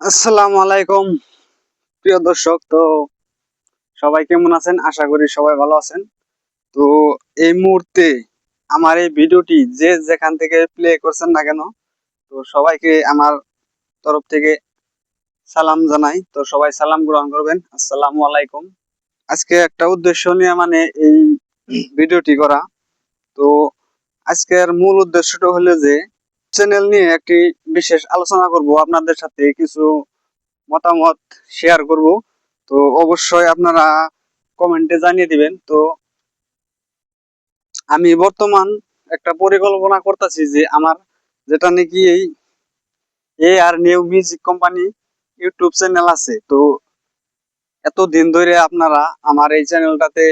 আসসালামু আলাইকুম প্রিয় দর্শক। তো সবাই কেমন আছেন? আশা করি সবাই ভালো আছেন। তো এই মুহূর্তে আমার এই ভিডিওটি যে যেখান থেকে প্লে করছেন না কেন, তো সবাইকে আমার তরফ থেকে সালাম জানাই। তো সবাই সালাম গ্রহণ করবেন। আসসালামু আলাইকুম। আজকে একটা উদ্দেশ্য নিয়ে এই ভিডিওটি করা। তো আজকের মূল উদ্দেশ্যটা হলো যে চ্যানেল নিয়ে একটি বিশেষ আলোচনা করব, আপনাদের সাথে কিছু মতামত শেয়ার করব। তো অবশ্যই আপনারা কমেন্টে জানিয়ে দিবেন। তো আমি বর্তমান একটা পরিকল্পনা করতেছি যে আমার যেটা নাকি এই A R new music company YouTube channel আছে। তো এতদিন ধরে আপনারা আমার এই চ্যানেলটাতে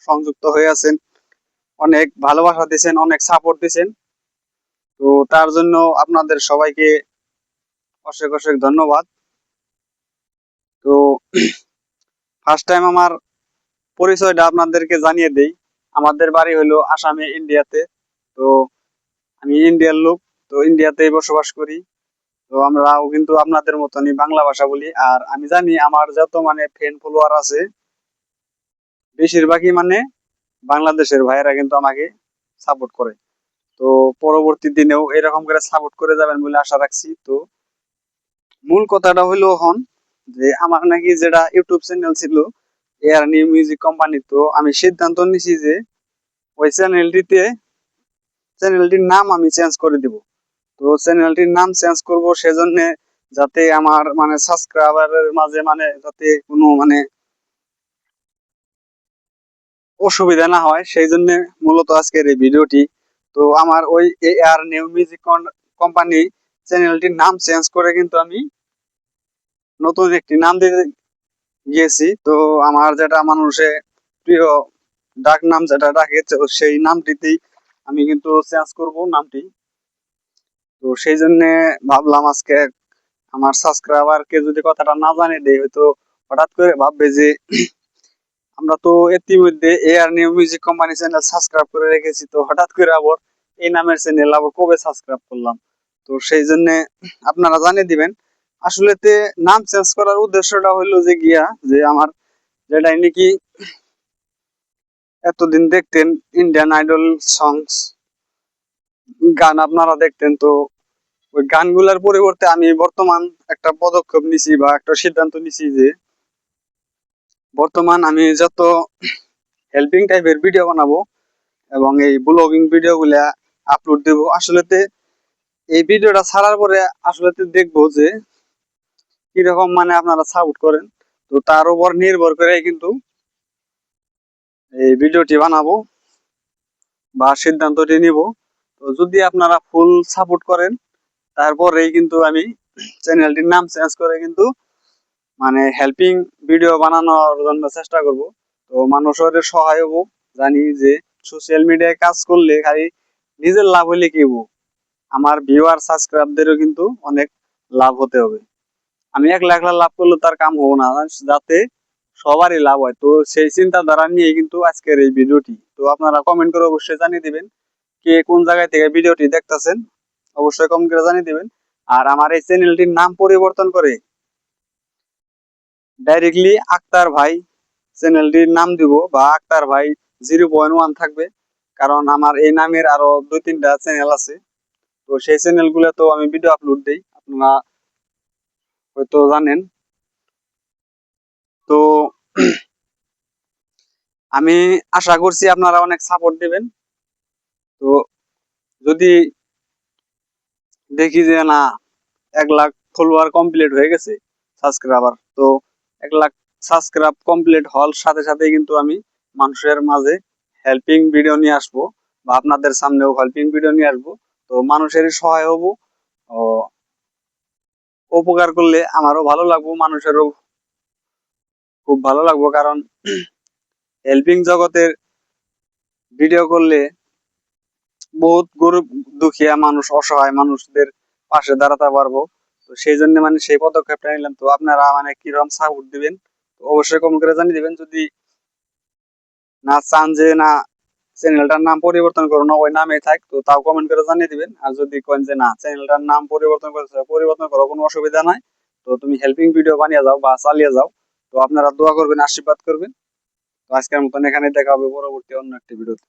সংযুক্ত হয়ে আছেন, অনেক ভালোবাসা দিয়েছেন, অনেক সাপোর্ট দিয়েছেন। তো তার জন্য আপনাদের সবাইকে অশেষ অশেষ ধন্যবাদ। তো ফার্স্ট টাইম আমার পরিচয়টা আপনাদেরকে জানিয়ে দেই। আমাদের বাড়ি হলো আসামে, ইন্ডিয়াতে। তো আমি ইন্ডিয়ার লোক, তো ইন্ডিয়াতেই বসবাস করি। তো আমরাও কিন্তু আপনাদের মতনই বাংলা ভাষা বলি। আর আমি জানি আমার যত ফ্রেন্ড ফলোয়ার আছে, বেশিরভাগই বাংলাদেশের ভাইয়েরা কিন্তু আমাকে সাপোর্ট করে। তো পরবর্তী দিনেও এরকম করে সাপোর্ট করে যাবেন বলে আশা রাখছি। তো মূল কথাটা হইলো এখন যে আমার নাকি যেটা ইউটিউব চ্যানেল ছিল এয়ার নিউ মিউজিক কোম্পানি, তো আমি সিদ্ধান্ত নিছি যে ওই চ্যানেলটির নাম আমি চেঞ্জ করে দিব। তো চ্যানেলটির নাম চেঞ্জ করব সেজন্য যাতে আমার সাবস্ক্রাইবারের মাঝে যাতে কোনো অসুবিধা না হয়, সেই জন্য মূলত আজকের এই ভিডিওটি। তো আমার ওই এআর নিউ মিউজিক কোম্পানি চ্যানেলটির নাম চেঞ্জ করে কিন্তু আমি নতুন একটি নাম দিতে গিয়েছি। তো আমার যেটা মানুষে প্রিয় ডাক নাম যেটা ডাকে, তো সেই নামটিতেই আমি কিন্তু চেঞ্জ করব নামটি। তো সেই জন্য ভাবলাম আজকে আমার সাবস্ক্রাইবারকে যদি কথাটা না জানিয়ে দেই, হয়তো হঠাৎ করে ভাববে যে আমরা তো ইতিমধ্যে AR new music company channel subscribe করে রেখেছি, তো হঠাৎ করে আবার এই নামের চ্যানেল আবার কবে সাবস্ক্রাইব করলাম। তো সেই জন্য আপনারা জানিয়ে দিবেন। আসলে নাম চেঞ্জ করার উদ্দেশ্যটা হলো যে যে আমার যেটা নাকি এতদিন দেখতেন ইন্ডিয়ান আইডল সংস গান আপনারা দেখতেন, তো ওই গানগুলোর পরিবর্তে আমি বর্তমান একটা পদক্ষেপ নিছি বা একটা সিদ্ধান্ত নিছি যে বর্তমান আমি যত হেল্পিং টাইপের ভিডিও বানাবো এবং এই ব্লগিং ভিডিও গুলা আপলোড দেবো, আসলে এই ভিডিওটা ছাড়ার পরে আসলে দেখবো যে কিরকম আপনারা সাপোর্ট করেন। তো তার উপর নির্ভর করে কিন্তু এই ভিডিওটি বানাবো বা সিদ্ধান্তটি নিব। তো যদি আপনারা ফুল সাপোর্ট করেন, তারপরেই কিন্তু আমি চ্যানেলটির নাম চেঞ্জ করে কিন্তু হেল্পিং ভিডিও বানানোর জন্য চেষ্টা করব। তো মানুষের সহায় হবো। জানি যে সোশ্যাল মিডিয়ায় কাজ করলে খালি নিজের লাভ হলে কি হবো, আমার ভিউয়ার সাবস্ক্রাইবদেরও কিন্তু অনেক লাভ হতে হবে। আমি একলা একলা লাভ করলে তার কাম হবো না, যাতে সবারই লাভ হয়। তো সেই চিন্তাধারা নিয়ে কিন্তু আজকের এই ভিডিওটি। তো আপনারা কমেন্ট করে অবশ্যই জানিয়ে দিবেন কে কোন জায়গায় থেকে ভিডিওটি দেখতেছেন, অবশ্যই কমেন্ট করে জানিয়ে দিবেন। আর আমার এই চ্যানেলটির নাম পরিবর্তন করে ডাইরেক্টলি আক্তার ভাই চ্যানেলটির নাম দিব, বা আক্তার ভাই 0.1 থাকবে। কারণ আমার এই নামের আরো 2-3টা চ্যানেল আছে। তো সেই চ্যানেল গুলো তো আমি ভিডিও আপলোড দিই, আপনারা হয়তো জানেন। তো আমি আশা করছি আপনারা অনেক সাপোর্ট দিবেন। তো যদি দেখি যে না 1 লাখ ফলোয়ার কমপ্লিট হয়ে গেছে, সাবস্ক্রাইবার, তো 1 লাখ সাবস্ক্রাইব কমপ্লিট হওয়ার সাথে সাথে কিন্তু আমি মানুষের মাঝে হেল্পিং ভিডিও নিয়ে আসবো, বা আপনাদের সামনেও হেল্পিং ভিডিও নিয়ে আসবো। তো মানুষেরই সহায় হব, ও উপকার করলে আমারও ভালো লাগবো, মানুষেরও খুব ভালো লাগবো। কারণ হেল্পিং জগতের ভিডিও করলে বহুত গরিব দুঃখিয়া মানুষ, অসহায় মানুষদের পাশে দাঁড়াতে পারবো। তো সেই জন্য সেই পদক্ষেপটা নিলাম। তো আপনারা কিরকম সাপোর্ট দিবেন, তো অবশ্যই কমেন্ট করে জানিয়ে দিবেন। যদি না চান যে না চ্যানেলটার নাম পরিবর্তন করো না, ওই নামে থাক, তো তাও কমেন্ট করে জানিয়ে দিবেন। আর যদি কেন যে না চ্যানেলটার নাম পরিবর্তন করতে পরিবর্তন করো, কোনো অসুবিধা নাই, তো তুমি হেল্পিং ভিডিও বানিয়ে যাও বা চালিয়ে যাও। তো আপনারা দোয়া করবেন, আশীর্বাদ করবেন। তো আজকের মতন এখানে দেখা হবে পরবর্তী অন্য একটি ভিডিওতে।